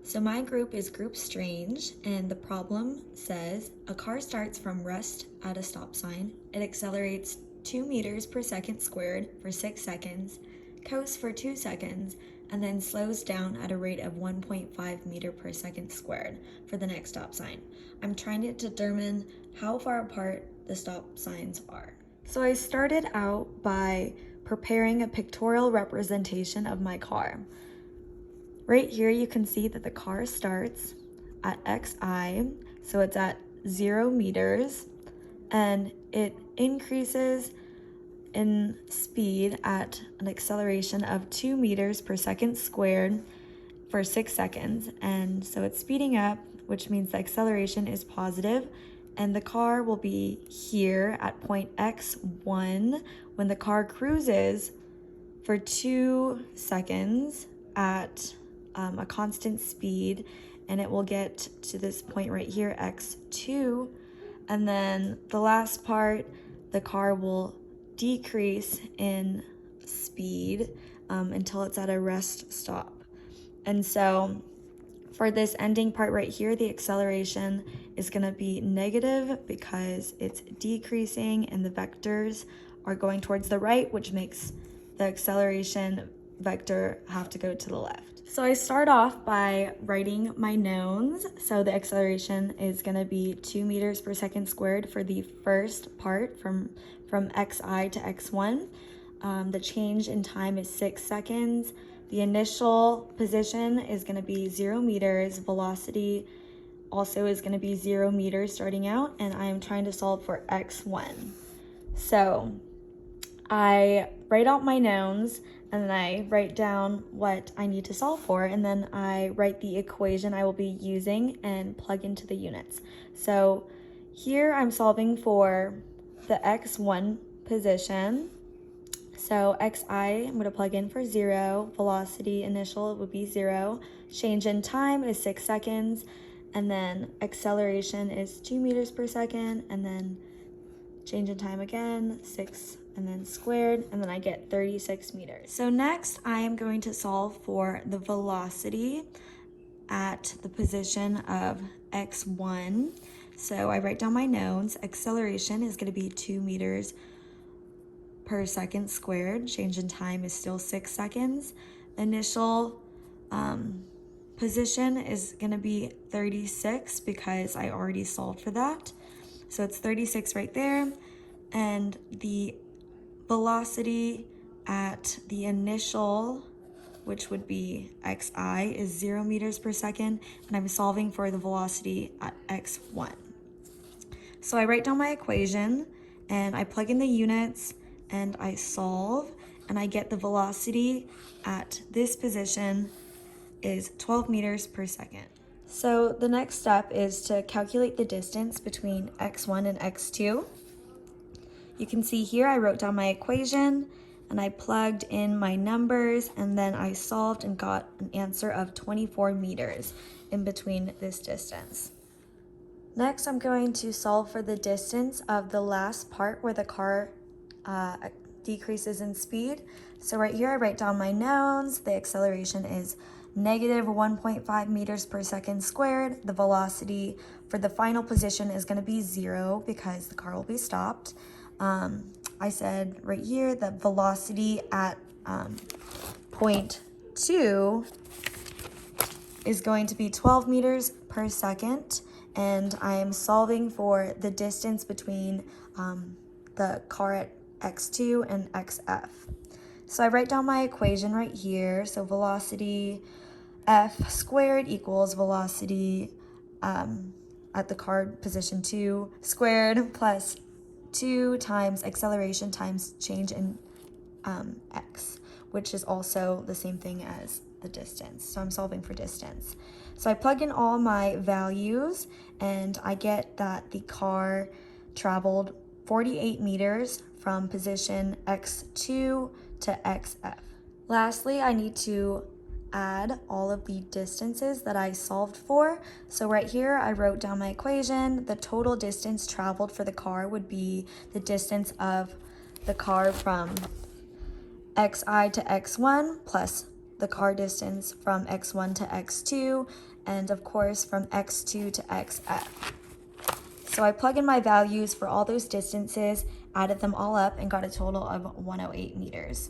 So my group is Group Strange, and the problem says a car starts from rest at a stop sign. It accelerates 2 meters per second squared for 6 seconds, coasts for 2 seconds, and then slows down at a rate of 1.5 meter per second squared for the next stop sign. I'm trying to determine how far apart the stop signs are. So I started out by preparing a pictorial representation of my car. Right here you can see that the car starts at xi, so it's at 0 meters, and it increases in speed at an acceleration of 2 meters per second squared for 6 seconds. And so it's speeding up, which means the acceleration is positive, and the car will be here at point x1 when the car cruises for 2 seconds at a constant speed, and it will get to this point right here, x2, and then the last part, the car will decrease in speed until it's at a rest stop. And so for this ending part right here, the acceleration is going to be negative because it's decreasing and the vectors are going towards the right, which makes the acceleration vector have to go to the left. So I start off by writing my knowns. So the acceleration is going to be 2 meters per second squared for the first part from xi to x1. The change in time is 6 seconds. The initial position is going to be 0 meters. Velocity also is going to be 0 meters starting out, and I am trying to solve for x1. So I write out my knowns, and then I write down what I need to solve for, and then I write the equation I will be using and plug into the units. So here I'm solving for the x1 position. So xi, I'm going to plug in for 0. Velocity initial would be 0. Change in time is 6 seconds. And then acceleration is 2 meters per second. And then change in time again, 6, and then squared. And then I get 36 meters. So next, I am going to solve for the velocity at the position of x1. So I write down my knowns. Acceleration is going to be 2 meters per second squared. Change in time is still 6 seconds. Initial position is going to be 36 because I already solved for that. So it's 36 right there. And the velocity at the initial, which would be xi, is 0 meters per second. And I'm solving for the velocity at x1. So I write down my equation and I plug in the units and I solve, and I get the velocity at this position is 12 meters per second. So the next step is to calculate the distance between x1 and x2. You can see here I wrote down my equation and I plugged in my numbers, and then I solved and got an answer of 24 meters in between this distance. Next, I'm going to solve for the distance of the last part where the car decreases in speed. So right here I write down my knowns. The acceleration is negative 1.5 meters per second squared. The velocity for the final position is going to be 0 because the car will be stopped. I said right here that velocity at point 2 is going to be 12 meters per second, and I am solving for the distance between the car at x2 and xf. So I write down my equation right here. So velocity f squared equals velocity at the car position 2 squared plus 2 times acceleration times change in x, which is also the same thing as the distance. So I'm solving for distance. So I plug in all my values and I get that the car traveled 48 meters from position x2 to xf. Lastly, I need to add all of the distances that I solved for. So right here, I wrote down my equation. The total distance traveled for the car would be the distance of the car from xi to x1 plus the car distance from x1 to x2, and of course from x2 to xf. So I plug in my values for all those distances, added them all up, and got a total of 108 meters.